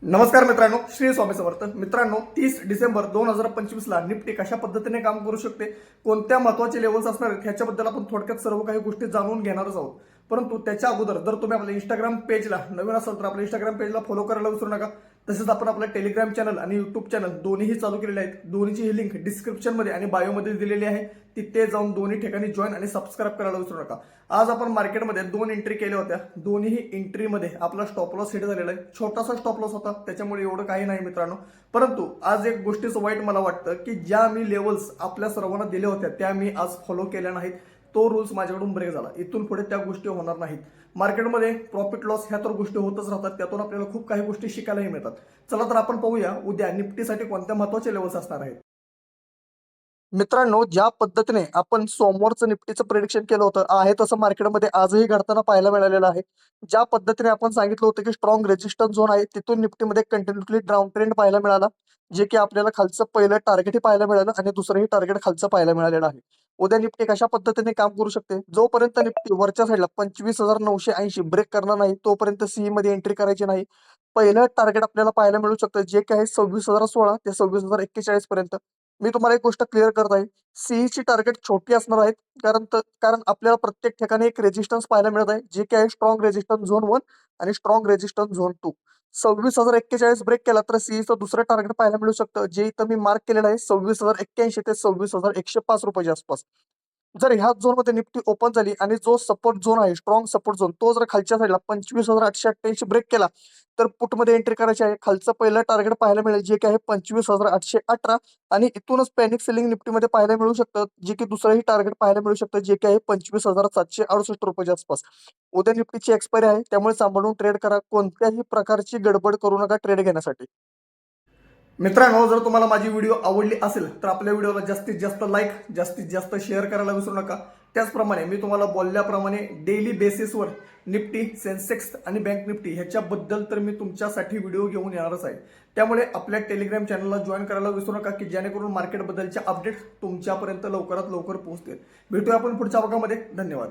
नमस्कार मित्रांनो, श्री स्वामी समर्थ. मित्रांनो, 30 डिसेंबर 2025 ला निफ्टी कशा पद्धतीने काम करू शकते, कोणत्या महत्वाचे लेवल्स असणार आहेत ह्याच्याबद्दल आपण थोडक्यात सर्व काही गोष्टी जाणून घेणारच आहोत. परंतु त्याच्या अगोदर जर तुम्ही आपल्या इंस्टाग्राम पेजला नवीन असाल तर आपल्या इंस्टाग्राम पेजला फॉलो करायला विसरू नका. तसेच आपण आपलं टेलिग्राम चॅनल आणि युट्यूब चॅनल दोन्हीही चालू केलेले आहेत. दोन्हीची ही लिंक डिस्क्रिप्शनमध्ये आणि बायोमध्ये दिलेली आहे. तिथे जाऊन दोन्ही ठिकाणी जॉईन आणि सबस्क्राईब करायला विसरू नका. आज आपण मार्केटमध्ये 2 एंट्री केल्या होत्या. दोन्ही एंट्रीमध्ये आपला स्टॉप लॉस हिट झालेला आहे. छोटासा स्टॉप लॉस होता, त्याच्यामुळे एवढं काही नाही मित्रांनो. परंतु आज एक गोष्टीचं वाईट मला वाटतं की ज्या मी लेवल्स आपल्या सर्वांना दिल्या होत्या त्या मी आज फॉलो केल्या नाहीत. तो रूल्स माझ्याकडून ब्रेक झाला. इथून पुढे त्या गोष्टी होणार नाहीत. मार्केटमध्ये प्रॉफिट लॉस ह्या तर गोष्टी होतच राहतात. त्यातून आपल्याला खूप काही गोष्टी शिकायलाही मिळतात. चला तर आपण पाहूया उद्या निफ्टीसाठी कोणत्या महत्वाचे लेवल्स असणार आहेत. मित्रांनो, ज्या पद्धतीने आपण सोमवारचं निफ्टीचं प्रेडिक्शन केलं होतं आहे तसं मार्केटमध्ये आजही घडताना पाहायला मिळालेलं आहे. ज्या पद्धतीने आपण सांगितलं होतं की स्ट्रॉंग रेजिस्टन्स झोन आहे, तिथून निफ्टीमध्ये कंटिन्युअसली डाऊन ट्रेंड पाहायला मिळाला, जे की आपल्याला खालचं पहिलं टार्गेटही पाहायला मिळालं आणि दुसरंही टार्गेट खालचं पाहायला मिळालेलं आहे. उद्या निफ्टी कशा पद्धतीने काम करू शकते, जोपर्यंत निफ्टी वरच्या साईडला 25,980 ब्रेक करणार नाही तोपर्यंत सीई मध्ये एंट्री करायची नाही. पहिलं टार्गेट आपल्याला पाहायला मिळू शकतं, जे की आहे 26,016 ते 26,041 पर्यंत. मी तुम्हाला एक गोष्ट क्लिअर करत आहे, सीईची टार्गेट छोटी असणार आहेत. कारण आपल्याला प्रत्येक ठिकाणी एक रेजिस्टन्स पाहायला मिळत आहे, जे की आहे स्ट्रॉंग रेजिस्टन्स झोन 1 आणि स्ट्रॉंग रेजिस्टन्स झोन 2. 26,041 ब्रेक केला तर सीईचं दुसरं टार्गेट पाहायला मिळू शकतं, जे इथं मी मार्क केलेलं आहे 26,081 ते 26,105 रुपयाच्या आसपास. जर ह्या झोनमध्ये निफ्टी ओपन झाली आणि जो सपोर्ट झोन आहे, स्ट्रॉंग सपोर्ट झोन, तो जर खालच्या साईडला 25,888 ब्रेक केला तर पुटमध्ये एंट्री करायची आहे. खालचं पहिलं टार्गेट पाहायला मिळेल, जे की आहे 25,818 आणि इथूनच पॅनिक सेलिंग निफ्टीमध्ये पाहायला मिळू शकतं, जे की दुसरंही टार्गेट पाहायला मिळू शकतं, जे की आहे 25,768 रुपयाच्या आसपास. उद्या निफ्टीची एक्सपायरी आहे, त्यामुळे सांभाळून ट्रेड करा. कोणत्याही प्रकारची गडबड करू नका ट्रेड घेण्यासाठी. मित्रांनो, जर तुम्हाला माझी व्हिडिओ आवडली असेल तर आपल्या व्हिडिओला जास्तीत जास्त लाईक, जास्तीत जास्त शेअर करायला विसरू नका. त्याचप्रमाणे मी तुम्हाला बोलल्याप्रमाणे डेली बेसिसवर निफ्टी, सेन्सेक्स आणि बँक निफ्टी ह्याच्याबद्दल तर मी तुमच्यासाठी व्हिडिओ घेऊन येणारच आहे. त्यामुळे आपल्या टेलिग्राम चॅनलला जॉईन करायला विसरू नका की जेणेकरून मार्केटबद्दलच्या अपडेट्स तुमच्यापर्यंत लवकरात लवकर पोहोचतील. भेटूया आपण पुढच्या भागामध्ये. धन्यवाद.